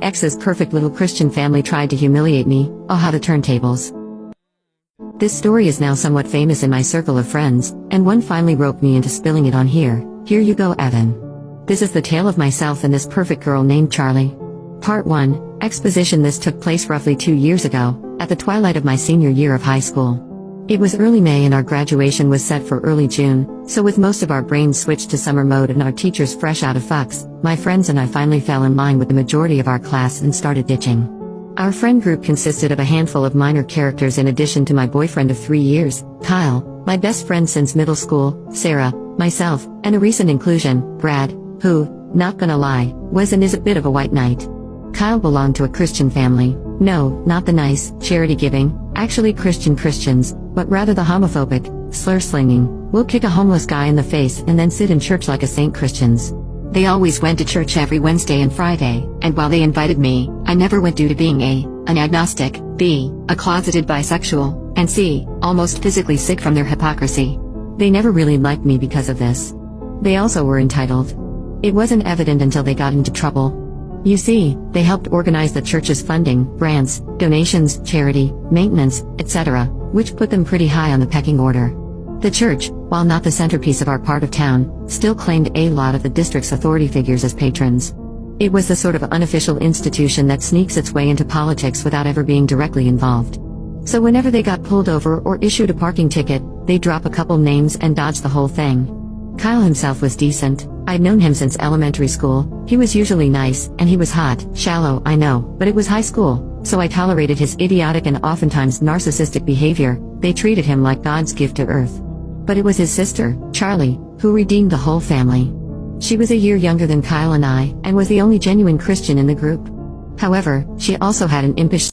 Ex's perfect little Christian family tried to humiliate me. Oh, how the turntables. This story is now somewhat famous in my circle of friends, and one finally roped me into spilling it on here. Here you go, Evan. This is the tale of myself and this perfect girl named Charlie. Part 1, Exposition. This took place roughly 2 years ago, at the twilight of my senior year of high school. It was early May and our graduation was set for early June, so with most of our brains switched to summer mode and our teachers fresh out of fucks, my friends and I finally fell in line with the majority of our class and started ditching. Our friend group consisted of a handful of minor characters in addition to my boyfriend of 3 years, Kyle, my best friend since middle school, Sarah, myself, and a recent inclusion, Brad, who, not gonna lie, was and is a bit of a white knight. Kyle belonged to a Christian family. No, not the nice, charity-giving, actually Christians, but rather the homophobic, slur-slinging, we'll kick a homeless guy in the face and then sit in church like a saint Christians. They always went to church every Wednesday and Friday, and while they invited me, I never went due to being A, an agnostic, B, a closeted bisexual, and C, almost physically sick from their hypocrisy. They never really liked me because of this. They also were entitled. It wasn't evident until they got into trouble. You see, they helped organize the church's funding, grants, donations, charity, maintenance, etc., which put them pretty high on the pecking order. The church, while not the centerpiece of our part of town, still claimed a lot of the district's authority figures as patrons. It was the sort of unofficial institution that sneaks its way into politics without ever being directly involved. So whenever they got pulled over or issued a parking ticket, they'd drop a couple names and dodge the whole thing. Kyle himself was decent. I'd known him since elementary school. He was usually nice, and he was hot, shallow, I know, but it was high school, so I tolerated his idiotic and oftentimes narcissistic behavior. They treated him like God's gift to earth. But it was his sister, Charlie, who redeemed the whole family. She was a year younger than Kyle and I, and was the only genuine Christian in the group. However, she also had an impish